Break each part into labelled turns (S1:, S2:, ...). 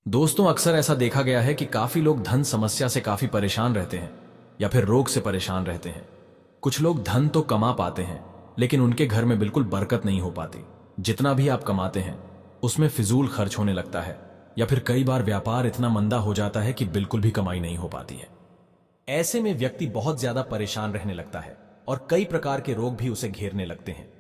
S1: दोस्तों, अक्सर ऐसा देखा गया है कि काफी लोग धन समस्या से काफी परेशान रहते हैं या फिर रोग से परेशान रहते हैं। कुछ लोग धन तो कमा पाते हैं लेकिन उनके घर में बिल्कुल बरकत नहीं हो पाती। जितना भी आप कमाते हैं उसमें फिजूल खर्च होने लगता है या फिर कई बार व्यापार इतना मंदा हो जाता है कि बिल्कुल भी कमाई नहीं हो पाती है। ऐसे में व्यक्ति बहुत ज्यादा परेशान रहने लगता है और कई प्रकार के रोग भी उसे घेरने लगते हैं।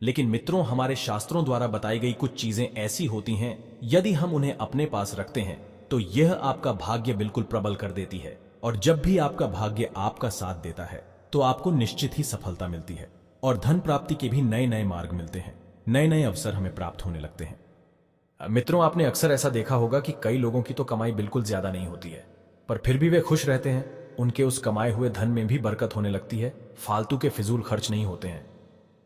S1: लेकिन मित्रों, हमारे शास्त्रों द्वारा बताई गई कुछ चीजें ऐसी होती हैं, यदि हम उन्हें अपने पास रखते हैं तो यह आपका भाग्य बिल्कुल प्रबल कर देती है। और जब भी आपका भाग्य आपका साथ देता है तो आपको निश्चित ही सफलता मिलती है और धन प्राप्ति के भी नए नए मार्ग मिलते हैं, नए नए अवसर हमें प्राप्त होने लगते हैं। मित्रों, आपने अक्सर ऐसा देखा होगा कि कई लोगों की तो कमाई बिल्कुल ज्यादा नहीं होती है, पर फिर भी वे खुश रहते हैं। उनके उस कमाए हुए धन में भी बरकत होने लगती है, फालतू के फिजूल खर्च नहीं होते हैं।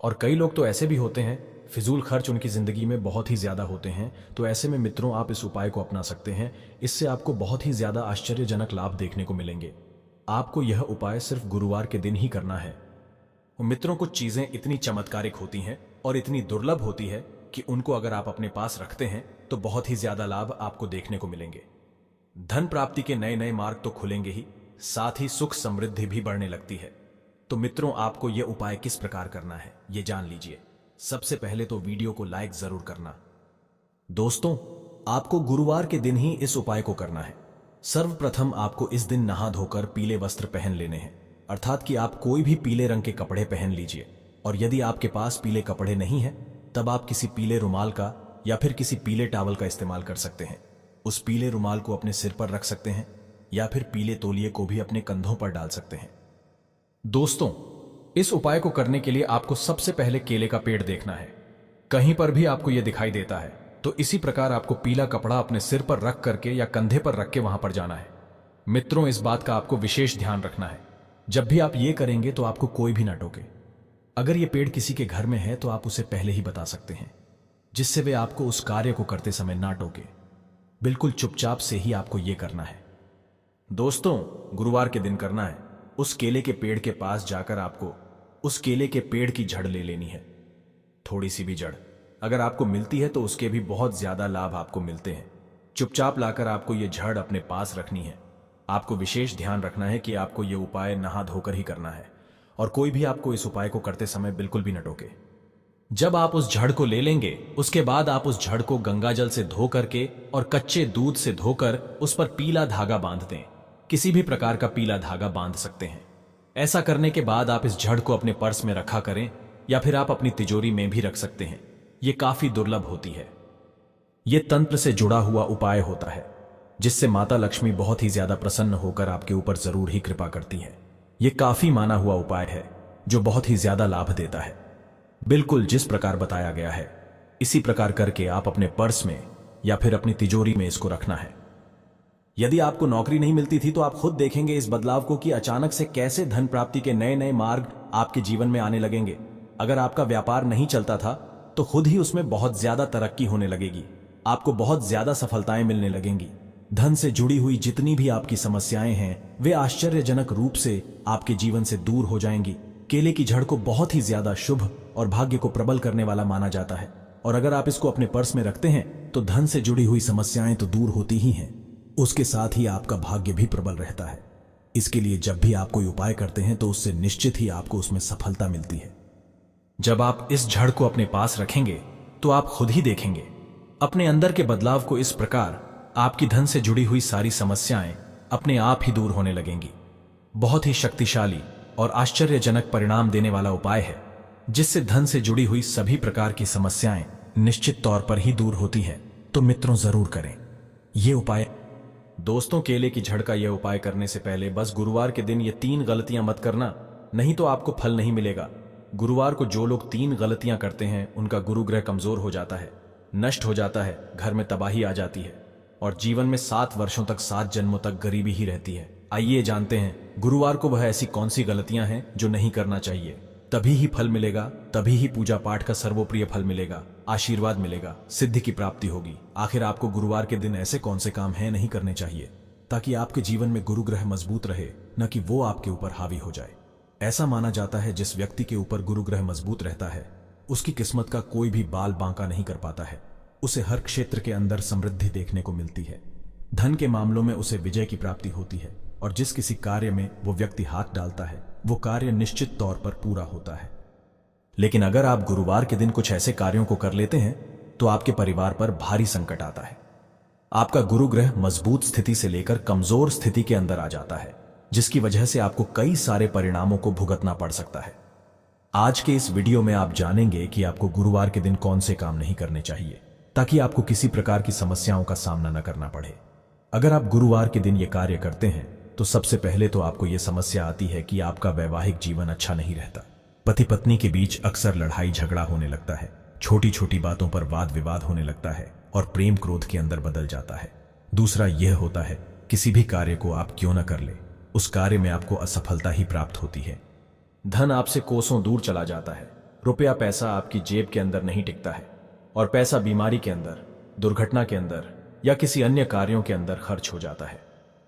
S1: और कई लोग तो ऐसे भी होते हैं, फिजूल खर्च उनकी जिंदगी में बहुत ही ज्यादा होते हैं। तो ऐसे में मित्रों, आप इस उपाय को अपना सकते हैं। इससे आपको बहुत ही ज्यादा आश्चर्यजनक लाभ देखने को मिलेंगे। आपको यह उपाय सिर्फ गुरुवार के दिन ही करना है। मित्रों, कुछ चीजें इतनी चमत्कारिक होती हैं और इतनी दुर्लभ होती है कि उनको अगर आप अपने पास रखते हैं तो बहुत ही ज्यादा लाभ आपको देखने को मिलेंगे। धन प्राप्ति के नए नए मार्ग तो खुलेंगे ही, साथ ही सुख समृद्धि भी बढ़ने लगती है। तो मित्रों, आपको यह उपाय किस प्रकार करना है ये जान लीजिए। सबसे पहले तो वीडियो को लाइक जरूर करना। दोस्तों, आपको गुरुवार के दिन ही इस उपाय को करना है। सर्वप्रथम आपको इस दिन नहा धोकर पीले वस्त्र पहन लेने हैं, अर्थात कि आप कोई भी पीले रंग के कपड़े पहन लीजिए। और यदि आपके पास पीले कपड़े नहीं है तब आप किसी पीले रुमाल का या फिर किसी पीले टॉवल का इस्तेमाल कर सकते हैं। उस पीले रुमाल को अपने सिर पर रख सकते हैं या फिर पीले तौलिए को भी अपने कंधों पर डाल सकते हैं। दोस्तों, इस उपाय को करने के लिए आपको सबसे पहले केले का पेड़ देखना है। कहीं पर भी आपको यह दिखाई देता है तो इसी प्रकार आपको पीला कपड़ा अपने सिर पर रख करके या कंधे पर रख के वहां पर जाना है। मित्रों, इस बात का आपको विशेष ध्यान रखना है। जब भी आप ये करेंगे तो आपको कोई भी ना टोके। अगर ये पेड़ किसी के घर में है तो आप उसे पहले ही बता सकते हैं, जिससे वे आपको उस कार्य को करते समय ना टोके। बिल्कुल चुपचाप से ही आपको यह करना है। दोस्तों, गुरुवार के दिन करना है। उस केले के पेड़ के पास जाकर आपको उस केले के पेड़ की जड़ ले लेनी है। थोड़ी सी भी जड़ अगर आपको मिलती है तो उसके भी बहुत ज्यादा लाभ आपको मिलते हैं। चुपचाप लाकर आपको ये जड़ अपने पास रखनी है। आपको विशेष ध्यान रखना है कि आपको ये उपाय नहा धोकर ही करना है और कोई भी आपको इस उपाय को करते समय बिल्कुल भी न टोके। जब आप उस जड़ को ले लेंगे उसके बाद आप उस जड़ को गंगा जल से धो करके और कच्चे दूध से धोकर उस पर पीला धागा बांध दें। किसी भी प्रकार का पीला धागा बांध सकते हैं। ऐसा करने के बाद आप इस जड़ को अपने पर्स में रखा करें या फिर आप अपनी तिजोरी में भी रख सकते हैं। यह काफी दुर्लभ होती है। यह तंत्र से जुड़ा हुआ उपाय होता है जिससे माता लक्ष्मी बहुत ही ज्यादा प्रसन्न होकर आपके ऊपर जरूर ही कृपा करती है। यह काफी माना हुआ उपाय है जो बहुत ही ज्यादा लाभ देता है। बिल्कुल जिस प्रकार बताया गया है इसी प्रकार करके आप अपने पर्स में या फिर अपनी तिजोरी में इसको रखना है। यदि आपको नौकरी नहीं मिलती थी तो आप खुद देखेंगे इस बदलाव को कि अचानक से कैसे धन प्राप्ति के नए नए मार्ग आपके जीवन में आने लगेंगे। अगर आपका व्यापार नहीं चलता था तो खुद ही उसमें बहुत ज्यादा तरक्की होने लगेगी। आपको बहुत ज्यादा सफलताएं मिलने लगेंगी। धन से जुड़ी हुई जितनी भी आपकी समस्याएं हैं वे आश्चर्यजनक रूप से आपके जीवन से दूर हो जाएंगी। केले की जड़ को बहुत ही ज्यादा शुभ और भाग्य को प्रबल करने वाला माना जाता है और अगर आप इसको अपने पर्स में रखते हैं तो धन से जुड़ी हुई समस्याएं तो दूर होती ही हैं, उसके साथ ही आपका भाग्य भी प्रबल रहता है। इसके लिए जब भी आप कोई उपाय करते हैं तो उससे निश्चित ही आपको उसमें सफलता मिलती है। जब आप इस जड़ को अपने पास रखेंगे तो आप खुद ही देखेंगे अपने अंदर के बदलाव को। इस प्रकार आपकी धन से जुड़ी हुई सारी समस्याएं अपने आप ही दूर होने लगेंगी। बहुत ही शक्तिशाली और आश्चर्यजनक परिणाम देने वाला उपाय है जिससे धन से जुड़ी हुई सभी प्रकार की समस्याएं निश्चित तौर पर ही दूर होती है। तो मित्रों, जरूर करें ये उपाय। दोस्तों, केले की जड़ का यह उपाय करने से पहले बस गुरुवार के दिन ये 3 गलतियां मत करना, नहीं तो आपको फल नहीं मिलेगा। गुरुवार को जो लोग 3 गलतियां करते हैं उनका गुरु ग्रह कमजोर हो जाता है, नष्ट हो जाता है, घर में तबाही आ जाती है और जीवन में 7 वर्षों तक 7 जन्मों तक गरीबी ही रहती है। आइए जानते हैं गुरुवार को वह ऐसी कौन सी गलतियां हैं जो नहीं करना चाहिए। तभी ही फल मिलेगा, तभी ही पूजा पाठ का सर्वोप्रिय फल मिलेगा, आशीर्वाद मिलेगा, सिद्धि की प्राप्ति होगी। आखिर आपको गुरुवार के दिन ऐसे कौन से काम हैं नहीं करने चाहिए ताकि आपके जीवन में गुरु ग्रह मजबूत रहे, न कि वो आपके ऊपर हावी हो जाए। ऐसा माना जाता है जिस व्यक्ति के ऊपर गुरु ग्रह मजबूत रहता है उसकी किस्मत का कोई भी बाल बांका नहीं कर पाता है। उसे हर क्षेत्र के अंदर समृद्धि देखने को मिलती है। धन के मामलों में उसे विजय की प्राप्ति होती है और जिस किसी कार्य में वो व्यक्ति हाथ डालता है वो कार्य निश्चित तौर पर पूरा होता है। लेकिन अगर आप गुरुवार के दिन कुछ ऐसे कार्यों को कर लेते हैं तो आपके परिवार पर भारी संकट आता है। आपका गुरु ग्रह मजबूत स्थिति से लेकर कमजोर स्थिति के अंदर आ जाता है, जिसकी वजह से आपको कई सारे परिणामों को भुगतना पड़ सकता है। आज के इस वीडियो में आप जानेंगे कि आपको गुरुवार के दिन कौन से काम नहीं करने चाहिए ताकि आपको किसी प्रकार की समस्याओं का सामना न करना पड़े। अगर आप गुरुवार के दिन ये कार्य करते हैं तो सबसे पहले तो आपको यह समस्या आती है कि आपका वैवाहिक जीवन अच्छा नहीं रहता। पति पत्नी के बीच अक्सर लड़ाई झगड़ा होने लगता है, छोटी छोटी बातों पर वाद विवाद होने लगता है और प्रेम क्रोध के अंदर बदल जाता है। दूसरा यह होता है किसी भी कार्य को आप क्यों न कर ले, उस कार्य में आपको असफलता ही प्राप्त होती है। धन आपसे कोसों दूर चला जाता है, रुपया पैसा आपकी जेब के अंदर नहीं टिकता है और पैसा बीमारी के अंदर, दुर्घटना के अंदर या किसी अन्य कार्यों के अंदर खर्च हो जाता है।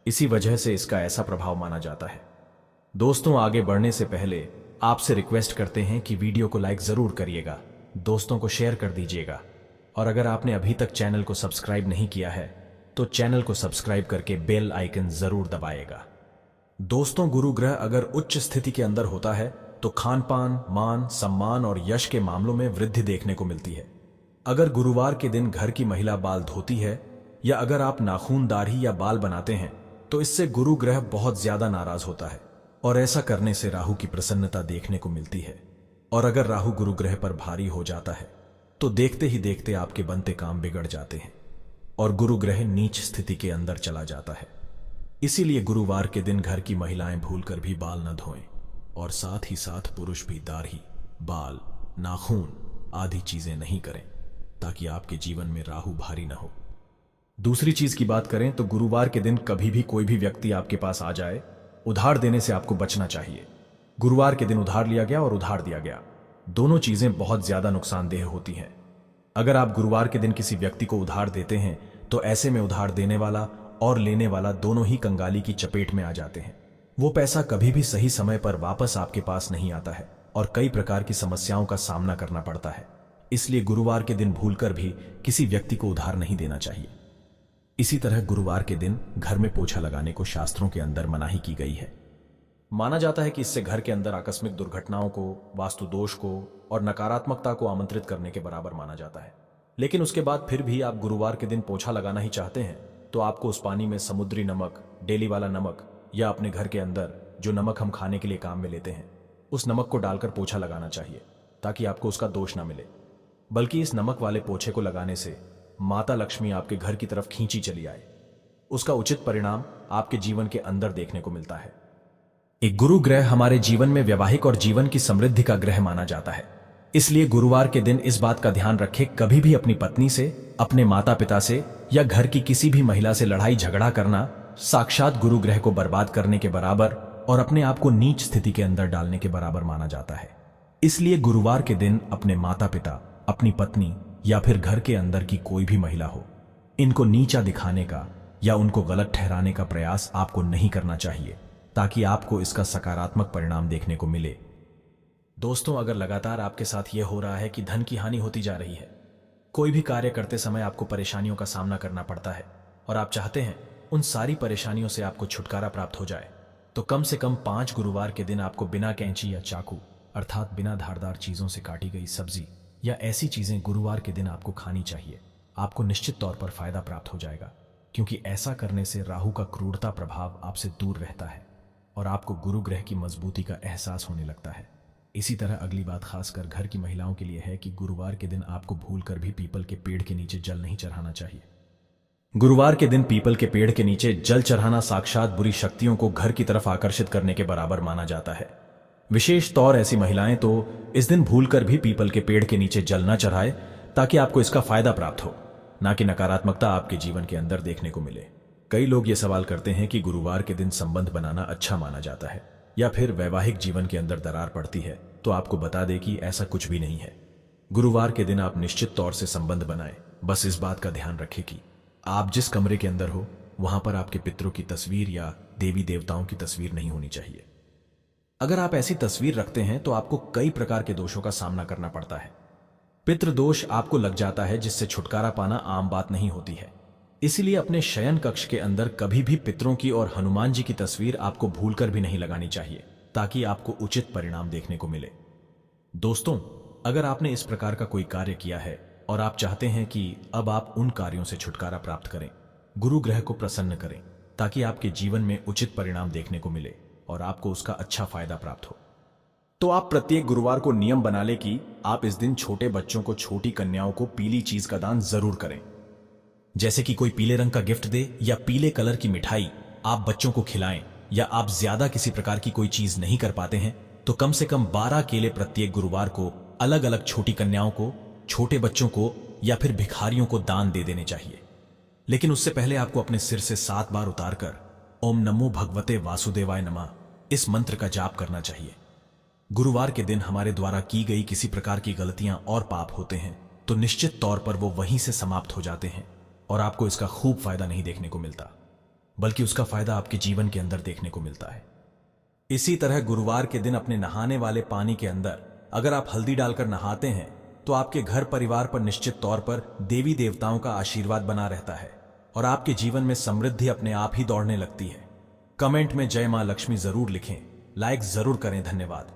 S1: इसी वजह से इसका ऐसा प्रभाव माना जाता है। दोस्तों, आगे बढ़ने से पहले आपसे रिक्वेस्ट करते हैं कि वीडियो को लाइक जरूर करिएगा, दोस्तों को शेयर कर दीजिएगा और अगर आपने अभी तक चैनल को सब्सक्राइब नहीं किया है तो चैनल को सब्सक्राइब करके बेल आइकन जरूर दबाएगा। दोस्तों, गुरु ग्रह अगर उच्च स्थिति के अंदर होता है तो खान पान, मान सम्मान और यश के मामलों में वृद्धि देखने को मिलती है। अगर गुरुवार के दिन घर की महिला बाल धोती है या अगर आप नाखून, दाढ़ी या बाल बनाते हैं तो इससे गुरु ग्रह बहुत ज्यादा नाराज होता है और ऐसा करने से राहु की प्रसन्नता देखने को मिलती है। और अगर राहु गुरु ग्रह पर भारी हो जाता है तो देखते ही देखते आपके बनते काम बिगड़ जाते हैं और गुरु ग्रह नीच स्थिति के अंदर चला जाता है। इसीलिए गुरुवार के दिन घर की महिलाएं भूलकर भी बाल न धोएं और साथ ही साथ पुरुष भी दाढ़ी, बाल, नाखून आदि चीजें नहीं करें ताकि आपके जीवन में राहु भारी न हो। दूसरी चीज की बात करें तो गुरुवार के दिन कभी भी कोई भी व्यक्ति आपके पास आ जाए, उधार देने से आपको बचना चाहिए। गुरुवार के दिन उधार लिया गया और उधार दिया गया, दोनों चीजें बहुत ज्यादा नुकसानदेह होती हैं। अगर आप गुरुवार के दिन किसी व्यक्ति को उधार देते हैं तो ऐसे में उधार देने वाला और लेने वाला दोनों ही कंगाली की चपेट में आ जाते हैं। वो पैसा कभी भी सही समय पर वापस आपके पास नहीं आता है और कई प्रकार की समस्याओं का सामना करना पड़ता है। इसलिए गुरुवार के दिन भूलकर भी किसी व्यक्ति को उधार नहीं देना चाहिए। इसी तरह गुरुवार के दिन घर में पोछा लगाने को शास्त्रों के अंदर मनाही की गई है। माना जाता है कि इससे घर के अंदर आकस्मिक दुर्घटनाओं को, वास्तु दोष को और नकारात्मकता को आमंत्रित करने के बराबर माना जाता है। लेकिन उसके बाद फिर भी आप गुरुवार के दिन पोछा लगाना ही चाहते हैं तो आपको उस पानी में समुद्री नमक, डेली वाला नमक या अपने घर के अंदर जो नमक हम खाने के लिए काम में लेते हैं उस नमक को डालकर पोछा लगाना चाहिए ताकि आपको उसका दोष ना मिले। बल्कि इस नमक वाले पोछे को लगाने से माता लक्ष्मी आपके घर की तरफ खींची चली आए, उसका उचित परिणाम आपके जीवन के अंदर देखने को मिलता है। एक गुरु ग्रह हमारे जीवन में वैवाहिक और जीवन की समृद्धि का ग्रह माना जाता है। इसलिए गुरुवार के दिन इस बात का ध्यान रखें, कभी भी अपनी पत्नी से, अपने माता पिता से या घर की किसी भी महिला से लड़ाई झगड़ा करना साक्षात गुरु ग्रह को बर्बाद करने के बराबर और अपने आप को नीच स्थिति के अंदर डालने के बराबर माना जाता है। इसलिए गुरुवार के दिन अपने माता पिता, अपनी पत्नी या फिर घर के अंदर की कोई भी महिला हो, इनको नीचा दिखाने का या उनको गलत ठहराने का प्रयास आपको नहीं करना चाहिए ताकि आपको इसका सकारात्मक परिणाम देखने को मिले। दोस्तों, अगर लगातार आपके साथ यह हो रहा है कि धन की हानि होती जा रही है, कोई भी कार्य करते समय आपको परेशानियों का सामना करना पड़ता है और आप चाहते हैं उन सारी परेशानियों से आपको छुटकारा प्राप्त हो जाए, तो कम से कम 5 गुरुवार के दिन आपको बिना कैंची या चाकू अर्थात बिना धारदार चीजों से काटी गई सब्जी या ऐसी चीजें गुरुवार के दिन आपको खानी चाहिए। आपको निश्चित तौर पर फायदा प्राप्त हो जाएगा क्योंकि ऐसा करने से राहु का क्रूरता प्रभाव आपसे दूर रहता है और आपको गुरु ग्रह की मजबूती का एहसास होने लगता है। इसी तरह अगली बात खासकर घर की महिलाओं के लिए है कि गुरुवार के दिन आपको भूलकर भी पीपल के पेड़ के नीचे जल नहीं चढ़ाना चाहिए। गुरुवार के दिन पीपल के पेड़ के नीचे जल चढ़ाना साक्षात बुरी शक्तियों को घर की तरफ आकर्षित करने के बराबर माना जाता है। विशेष तौर ऐसी महिलाएं तो इस दिन भूलकर भी पीपल के पेड़ के नीचे जल न चढ़ाए ताकि आपको इसका फायदा प्राप्त हो, ना कि नकारात्मकता आपके जीवन के अंदर देखने को मिले। कई लोग ये सवाल करते हैं कि गुरुवार के दिन संबंध बनाना अच्छा माना जाता है या फिर वैवाहिक जीवन के अंदर दरार पड़ती है, तो आपको बता दें कि ऐसा कुछ भी नहीं है। गुरुवार के दिन आप निश्चित तौर से संबंध बनाएं, बस इस बात का ध्यान रखें कि आप जिस कमरे के अंदर हो वहां पर आपके पितरों की तस्वीर या देवी देवताओं की तस्वीर नहीं होनी चाहिए। अगर आप ऐसी तस्वीर रखते हैं तो आपको कई प्रकार के दोषों का सामना करना पड़ता है। पितृ दोष आपको लग जाता है जिससे छुटकारा पाना आम बात नहीं होती है। इसीलिए अपने शयन कक्ष के अंदर कभी भी पितरों की और हनुमान जी की तस्वीर आपको भूलकर भी नहीं लगानी चाहिए, ताकि आपको उचित परिणाम देखने को मिले। दोस्तों, अगर आपने इस प्रकार का कोई कार्य किया है और आप चाहते हैं कि अब आप उन कार्यों से छुटकारा प्राप्त करें, गुरु ग्रह को प्रसन्न करें ताकि आपके जीवन में उचित परिणाम देखने को मिले और आपको उसका अच्छा फायदा प्राप्त हो, तो आप प्रत्येक गुरुवार को नियम बना ले कि आप इस दिन छोटे बच्चों को, छोटी कन्याओं को पीली चीज का दान जरूर करें। जैसे कि कोई पीले रंग का गिफ्ट दे या पीले कलर की मिठाई आप बच्चों को खिलाएं, या आप ज्यादा किसी प्रकार की कोई चीज नहीं कर पाते हैं तो कम से कम 12 केले प्रत्येक गुरुवार को अलग अलग छोटी कन्याओं को, छोटे बच्चों को या फिर भिखारियों को दान दे देने चाहिए। लेकिन उससे पहले आपको अपने सिर से 7 बार उतारकर ओम नमो भगवते वासुदेवाय नमः इस मंत्र का जाप करना चाहिए। गुरुवार के दिन हमारे द्वारा की गई किसी प्रकार की गलतियां और पाप होते हैं तो निश्चित तौर पर वो वहीं से समाप्त हो जाते हैं और आपको इसका खूब फायदा नहीं देखने को मिलता, बल्कि उसका फायदा आपके जीवन के अंदर देखने को मिलता है। इसी तरह गुरुवार के दिन अपने नहाने वाले पानी के अंदर अगर आप हल्दी डालकर नहाते हैं तो आपके घर परिवार पर निश्चित तौर पर देवी देवताओं का आशीर्वाद बना रहता है और आपके जीवन में समृद्धि अपने आप ही दौड़ने लगती है। कमेंट में जय मां लक्ष्मी जरूर लिखें, लाइक जरूर करें। धन्यवाद।